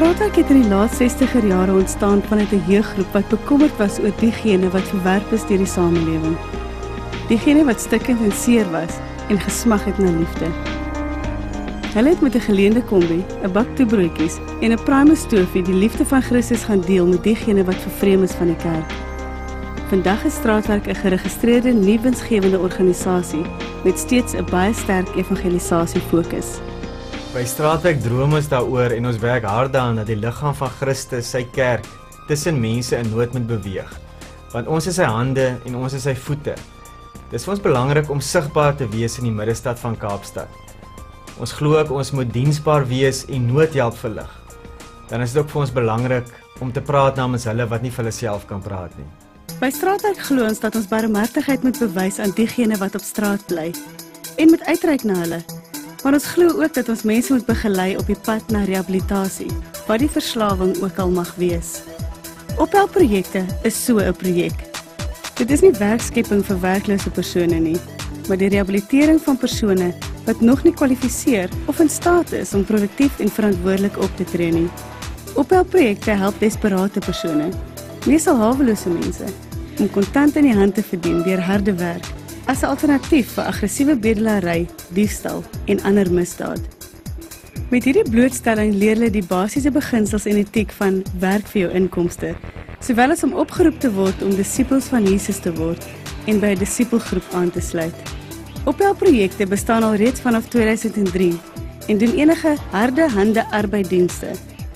Straatwerk het in die laat 60er jare ontstaan vanuit 'n jeuggroep wat bekommerd was oor diegene wat verwerp is deur die samelewing. Diegene wat stikkend en seer was en gesmag het na liefde. Hulle het met 'n geleende kombi, 'n bak toebroodjies en 'n primus stoofie die liefde van Christus gaan deel met diegene wat vervreem is van die kerk. Vandag is Straatwerk 'n geregistreerde nie-winsgewende organisasie met steeds 'n baie sterk evangelisasie fokus. By Straatwerk droom ons daaroor en ons werk hard daaraan dat die liggaam van Christus, sy kerk, tussen mense in nood moet beweeg. Want ons is sy hande en ons is sy voete. Dis vir ons belangrik om sigbaar te wees in die middestad van Kaapstad. Ons glo ook ons moet diensbaar wees en noodhulp verlig. Dan is dit ook vir ons belangrik om te praat namens hulle wat nie vir hulle self kan praat nie. By Straatwerk glo ons dat ons barmhartigheid moet bewys aan diegene wat op straat bly en moet uitreik na hulle. Maar ons glo ook dat ons mense moet begelei op die pad na rehabilitasie, wat die verslawing ook al mag wees. Ophelprojekte is so 'n projek. Dit is nie werkskepping vir werklose persone nie, maar die rehabilitering van persone wat nog nie kwalifiseer of in staat is om produktief en verantwoordelik op te tree nie. Ophelprojekte help desperate persone, meestal hawelose mense, om kontant in die hand te verdien deur harde werk, as 'n alternatief vir aggressiewe bedelary, diefstal en ander misdaad. Met hierdie blootstelling leer hulle die basiese beginsels en etiek van werk vir jou inkomste, sowel as om opgeroep te word om disippels van Jesus te word en by 'n disipelgroep aan te sluit. Ophelprojekte bestaan al reeds vanaf 2003 en doen enige harde hande arbeidsdienste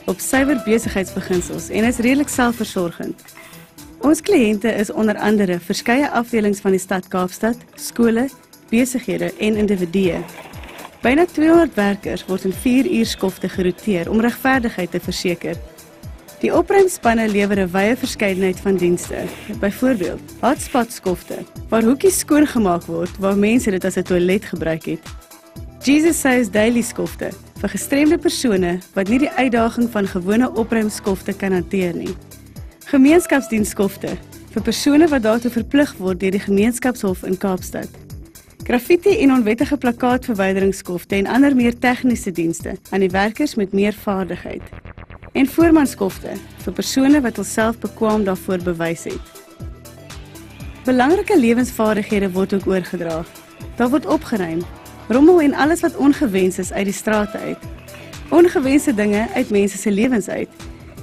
op suiwer besigheidsbeginsels en is redelik selfversorgend. Ons kliënte is onder andere verskeie afdelings van die stad Kaapstad, skole, besighede en individue. Byna 200 werkers word in 4 uur skofte geroteer om regverdigheid te verseker. Die opruimspanne lewer 'n wye verskeidenheid van dienste, byvoorbeeld hotspot skofte, waar hoekies skoongemaak word waar mense dit as 'n toilet gebruik het. Jesus Saves Daily skofte vir gestremde persone wat nie die uitdaging van gewone opruimskofte kan hanteer nie. Gemeenskapsdiensskofte vir persone wat daartoe verplig word deur die gemeenskapshof in Kaapstad. Graffiti en onwettige plakkaatverwyderingsskofte en ander meer tegniese dienste aan die werkers met meer vaardigheid. En voormanskofte vir persone wat hulself bekwaam daarvoor bewys het. Belangrike lewensvaardighede word ook oorgedra. Daar word opgeruim, rommel en alles wat ongewens is uit die strate uit. Ongewenste dinge uit mense se lewens uit.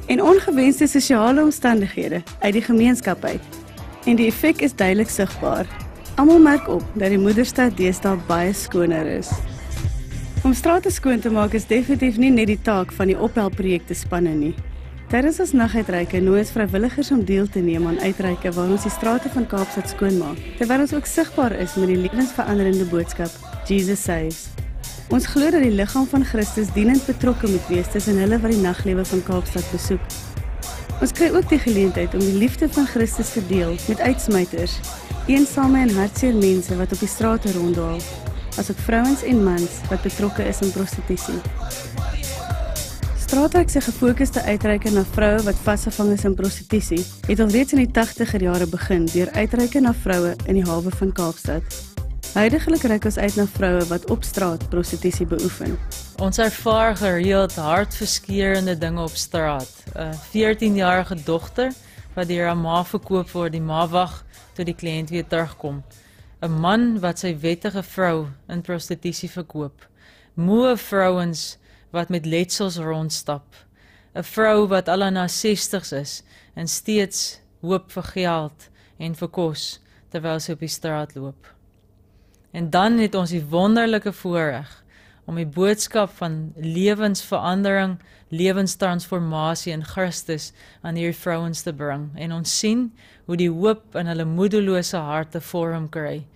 En ongewenste sosiale omstandighede uit die gemeenskap uit. En die effek is duidelik sigbaar. Almal merk op dat die moederstad deesdae baie skoner is. Om strate skoon te maak is definitief nie net die taak van die ophelprojekte spanne nie. Tydens ons naguitreike nooi ons vrywilligers om deel te neem aan uitreike waar ons die strate van Kaapstad skoonmaak, terwyl ons ook sigbaar is met die lewensveranderende boodskap, Jesus Saves. Ons glo dat die liggaam van Christus dienend betrokke moet wees tussen hulle wat die naglewe van Kaapstad besoek. Ons kry ook die geleentheid om die liefde van Christus te deel met uitsmyters, eensame en hartseer mense wat op die strate ronddwaal, asook vrouens en mans wat betrokke is in prostitusie. Straatwerk se gefokuste uitreike na vroue wat vasgevang is in prostitusie het al reeds in die 80er jare begin deur uitreike na vroue in die hawe van Kaapstad. Huidiglik reik ons uit na vroue wat op straat prostitusie beoefen. Ons ervaar gereeld hartverskeurende dinge op straat. 'n 14-jarige dogter wat deur haar ma verkoop word, die ma wag tot die kliënt weer terugkom. 'n Man wat sy wettige vrou in prostitusie verkoop. Moe vrouens wat met letsels rondstap. 'n Vrou wat al in haar 60's is en steeds hoop vir geld en vir kos terwyl sy op die straat loop. En dan het ons die wonderlike voorreg om die boodskap van lewensverandering, lewenstransformasie in Christus aan hierdie vrouens te bring. En ons sien hoe die hoop in hulle moedelose harte vorm kry.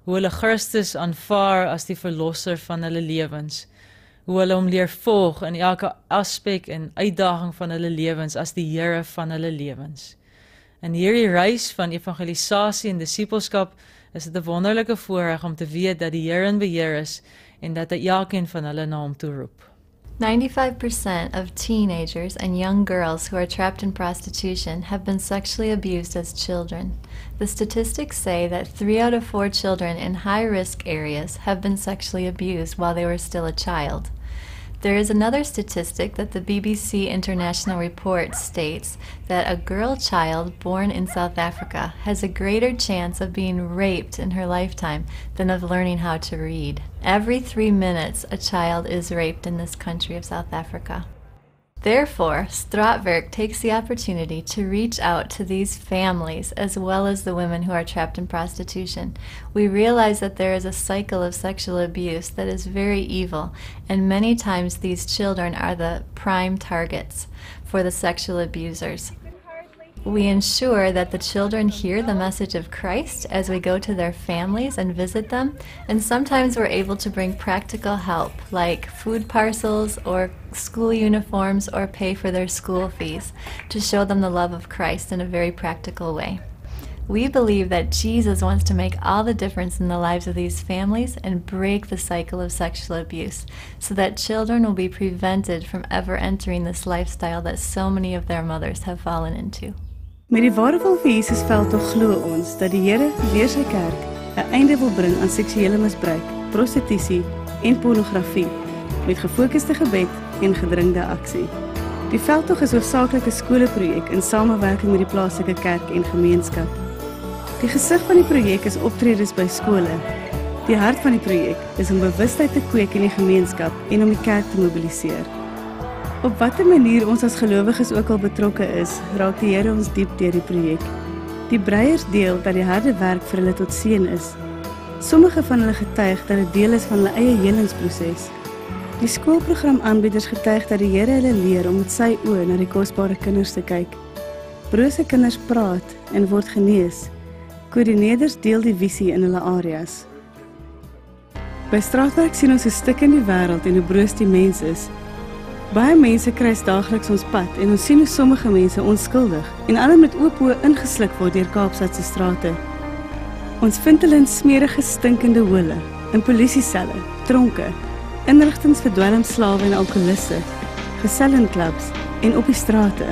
Hoe hulle Christus aanvaar as die verlosser van hulle lewens. Hoe hulle hom leer volg in elke aspek en uitdaging van hulle lewens as die Here van hulle lewens. In hierdie reis van evangelisasie en disipelskap is dit 'n wonderlike voorreg om te weet dat die Here in beheer is en dat hy elkeen van hulle na hom toe roep. 95% of teenagers and young girls who are trapped in prostitution have been sexually abused as children. The statistics say that 3 out of 4 children in high-risk areas have been sexually abused while they were still a child. There is another statistic that the BBC International Report states that a girl child born in South Africa has a greater chance of being raped in her lifetime than of learning how to read. Every 3 minutes, a child is raped in this country of South Africa. Therefore, Straatwerk takes the opportunity to reach out to these families as well as the women who are trapped in prostitution. We realize that there is a cycle of sexual abuse that is very evil, and many times these children are the prime targets for the sexual abusers. We ensure that the children hear the message of Christ as we go to their families and visit them, and sometimes we're able to bring practical help like food parcels or school uniforms or pay for their school fees to show them the love of Christ in a very practical way. We believe that Jesus wants to make all the difference in the lives of these families and break the cycle of sexual abuse so that children will be prevented from ever entering this lifestyle that so many of their mothers have fallen into. Met die waardevolve Jesus veldtog glo ons dat die Here deur sy kerk 'n einde wil bring aan seksuele misbruik, prostitusie en pornografie met gefokusde gebed en gedringde aksie. Die veldtog is hoofsaaklik 'n skoolprojek in samewerking met die plaaslike kerk en gemeenskap. Die gesig van die projek is optredes by skole. Die hart van die projek is om bewustheid te kweek in die gemeenskap en om die kerk te mobiliseer. Op watter manier ons as gelowiges ook al betrokke is, raak die Here ons diep deur die projek. Die breiers deel dat die harde werk vir hulle tot seën is. Sommige van hulle getuig dat dit deel is van hulle eie helingsproses. Die skoolprogram-aanbieders getuig dat die Here hulle leer om met sy oë na die kosbare kinders te kyk. Brose kinders praat en word genees. Koördineerders deel die visie in hulle areas. By Straatwerk sien ons 'n stuk in die wêreld en hoe broos die mens is. Baie mense kruis daagliks ons pad en ons sien hoe sommige mense onskuldig en almal met oop oë ingesluk word deur Kaapstad se strate. Ons vind hulle in smerige, stinkende hole, in polisieselle, tronke, inrigtings vir dwelmslawe en alkoholiste, gesellenklubs en op die strate.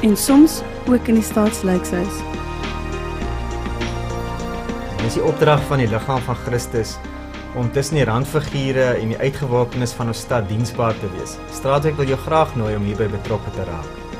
En soms ook in die staatslykshuis. Dit is die opdrag van die liggaam van Christus om tussen die randfigure en die uitgewapenes van ons stad diensbaar te wees. Straatwerk wil jou graag nooi om hierby betrokke te raak.